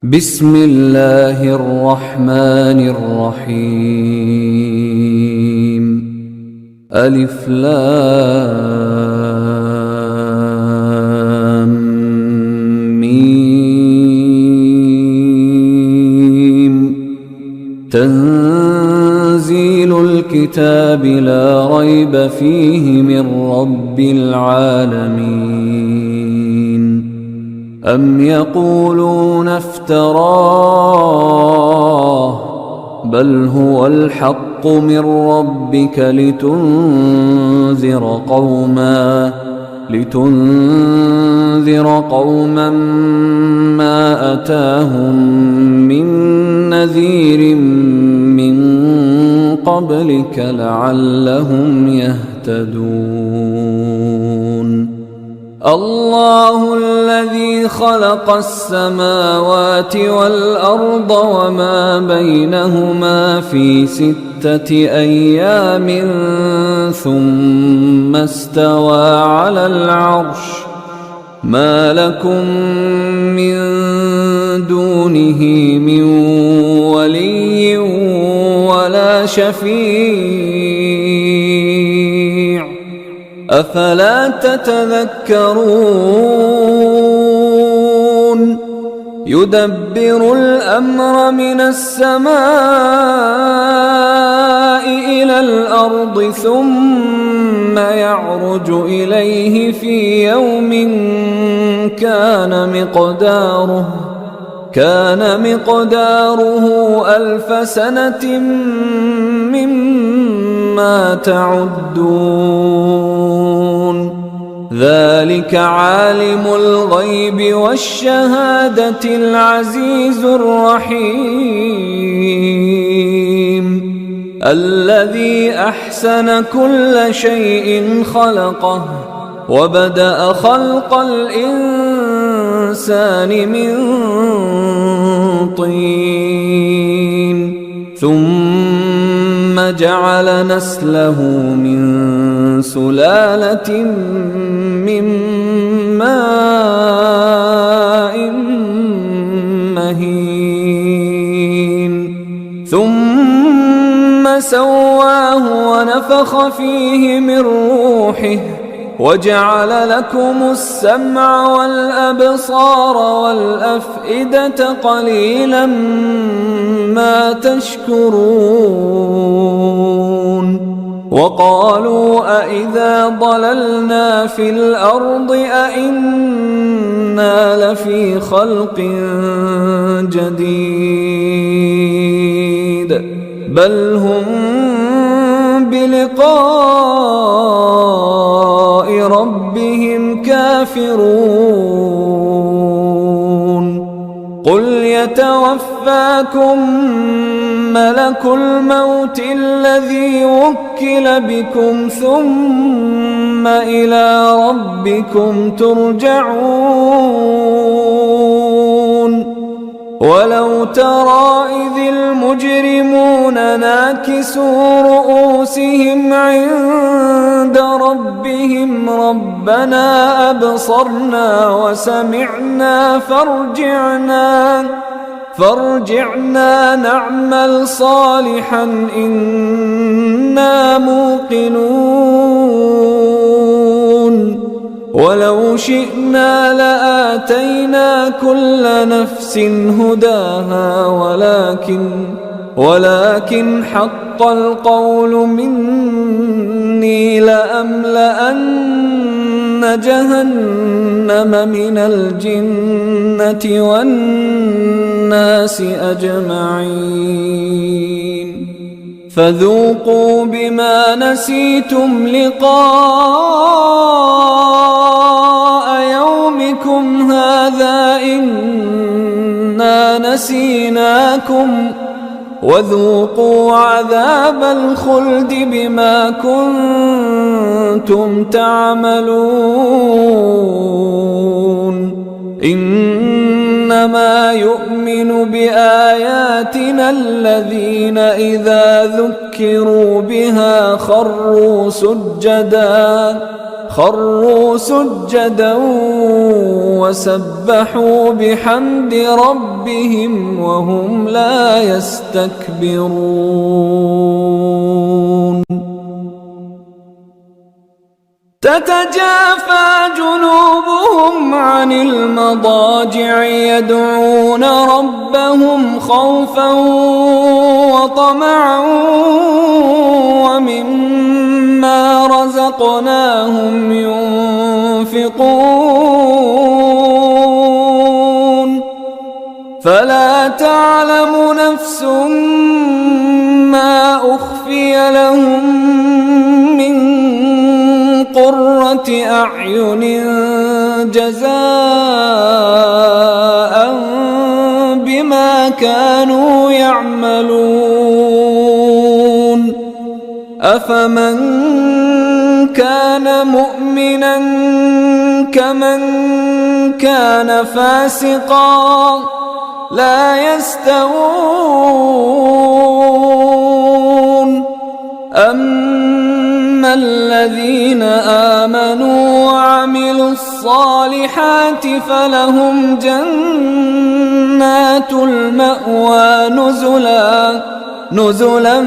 بسم الله الرحمن الرحيم. ألف لام ميم. تنزيل الكتاب لا ريب فيه من رب العالمين. أم يقولون افتراه بل هو الحق من ربك لتنذر قوما ما أتاهم من نذير من قبلك لعلهم يهتدون. الله الذي خلق السماوات والأرض وما بينهما في 6 أيام ثم استوى على العرش. ما لكم من دونه من ولي ولا شفيع أفلا تتذكرون. يدبر الأمر من السماء إلى الأرض ثم يعرج إليه في يوم كان مقداره 1000 سنة مما تعدون. ذلك عالم الغيب والشهادة العزيز الرحيم. الذي أحسن كل شيء خلقه وبدأ خلق الإنسان من طين ثم جعل نسله من سلالة من ماء مهين ثم سواه ونفخ فيه من روحه وجعل لكم السمع والأبصار والأفئدة قليلا ما تشكرون. وقالوا أإذا ضللنا في الأرض أإنا لفي خلق جديد بل هم بلقاء ربهم كافرون. قل يتوفاكم ملك الموت الذي وكل بكم ثم إلى ربكم ترجعون. ولو ترى إذ المجرمون ناكسوا رؤوسهم عند ربهم ربنا أبصرنا وسمعنا فارجعنا نعمل صالحا إنا موقنون. ولو شئنا لآتينا كل نفس هداها ولكن حق القول مني لأملأن جهنم من الجنة والناس أجمعين. فذوقوا بما نسيتم لقاء يومكم هذا إنا نسيناكم وذوقوا عذاب الخلد بما كنتم تعملون. إنما يؤمن بآياتنا الذين إذا ذكروا بها خروا خروا سجدا وسبحوا بحمد ربهم وهم لا يستكبرون تتجافى جنوبهم عن المضاجع يدعون ربهم خوفا وطمعا ومما رزقناهم ينفقون فلا تعلم نفس ما أخفي لهم من قرة أعين جزاء بما كانوا يعملون أفمن كان مؤمنا كمن كان فاسقا لا يستوون أما الذين آمنوا وعملوا الصالحات فلهم جنات المأوى نزلا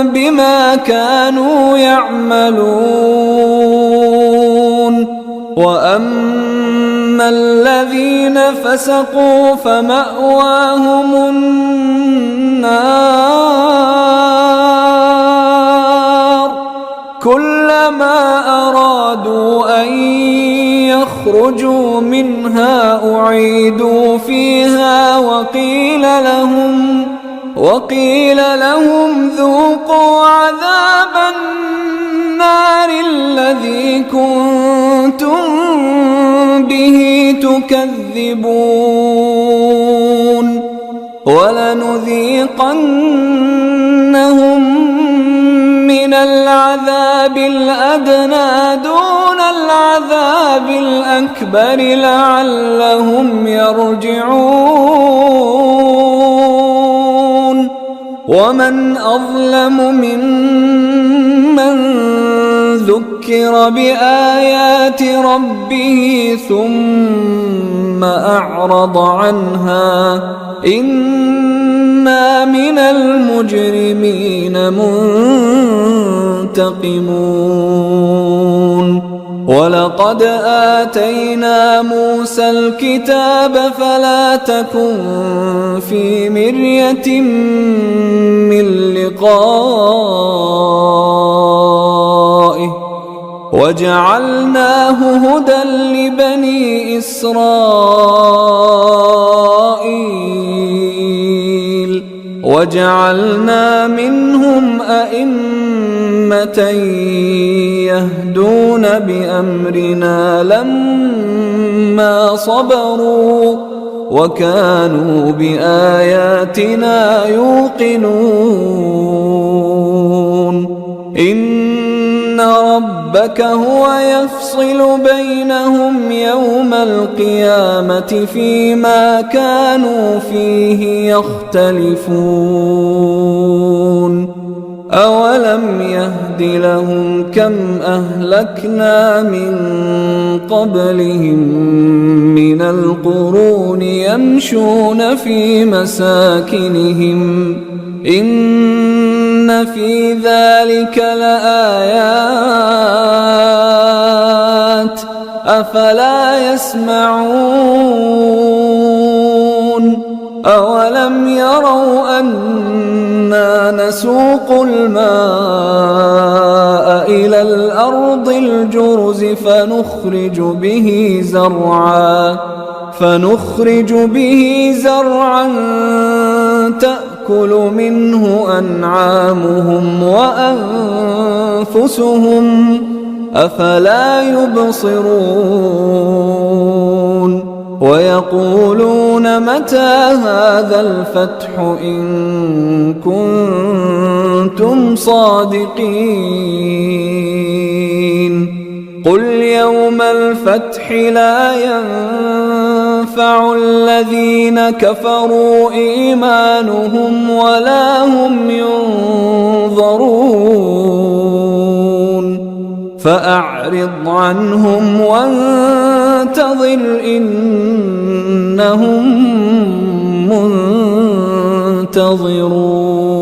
بما كانوا يعملون وأما الذين فسقوا فمأواهم النار كلما أرادوا أن يخرجوا منها أعيدوا فيها وقيل لهم ذوقوا عذاب النار الذي كنتم به تكذبون ولنذيقنهم من العذاب الأدنى دون العذاب الأكبر لعلهم يرجعون ومن أظلم ممن ذكر بآيات ربه ثم أعرض عنها إنا من المجرمين منتقمون ولقد آتينا موسى الكتاب فلا تكن في مرية من لقائه وجعلناه هدى لبني إسرائيل وجعلنا منهم أئمة يهدون بأمرنا لما صبروا وكانوا بآياتنا يوقنون إن ربك هو يفصل بينهم يوم القيامة فيما كانوا فيه يختلفون أولم يهد لهم كم أهلكنا من قبلهم من القرون يمشون في مساكنهم إن في ذلك لآيات أفلا يسمعون أولم يروا أنا نسوق الماء إلى الأرض الجرز فنخرج به زرعا تأكل منه أنعامهم وأنفسهم أفلا يبصرون ويقولون متى هذا الفتح إن كنتم صادقين قل يوم الفتح لا ينفع الذين كفروا إيمانهم ولا هم ينظرون فأعرض عنهم وانتظر إنهم منتظرون.